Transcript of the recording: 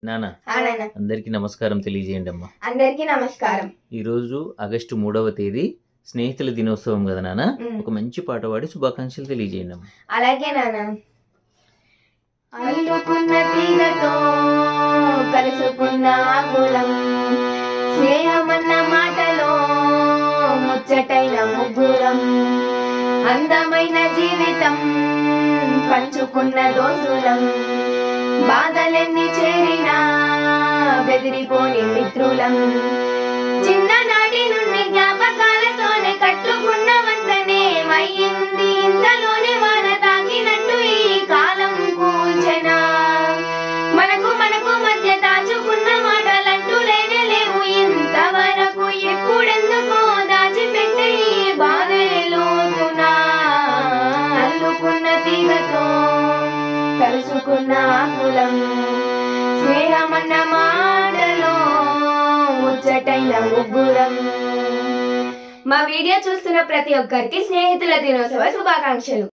నానా నాన్న అందరికీ నమస్కారం తెలియజేయండి అమ్మా. అందరికీ నమస్కారం. ఈరోజు ఆగస్టు 3వ తేదీ స్నేహితుల దినోత్సవం కదా నాన్న. ఒక మంచి పాట పాడి శుభాకాంక్షలు తెలియజేయండి అమ్మా. అలాగే నాన్న. అల్లుకున్న తీగతో కలుసుకున్న ఆకులం, స్నేహమన్న మాటలో ముచ్చటైన ముగ్గురం, అందమైన జీవితం పంచుకున్న దోస్తులం, బాధలెన్ని చేరినా బెదిరిపోని మిత్రులం, చిన్ననాటి నుండి జ్ఞాపకాలతోనే కట్టుకున్న వంతనే అయ్యింది ఇంతలోనే వాన తాకినట్టు ఈ కాలం కూల్చెనా. మనకు మధ్య దాచుకున్న మాటలంటూ లేనే లేవు ఇంతవరకు, ఎప్పుడెందుకో దాచిపెట్టే ఈ బాధే లోతునా. అల్లుకున్న తీగతో కలుసుకున్న ఆకులం, స్నేహమన్న మాటలో ముచ్చటైన ముగ్గురం. మా వీడియో చూస్తున్న ప్రతి ఒక్కరికి స్నేహితుల దినోత్సవ శుభాకాంక్షలు.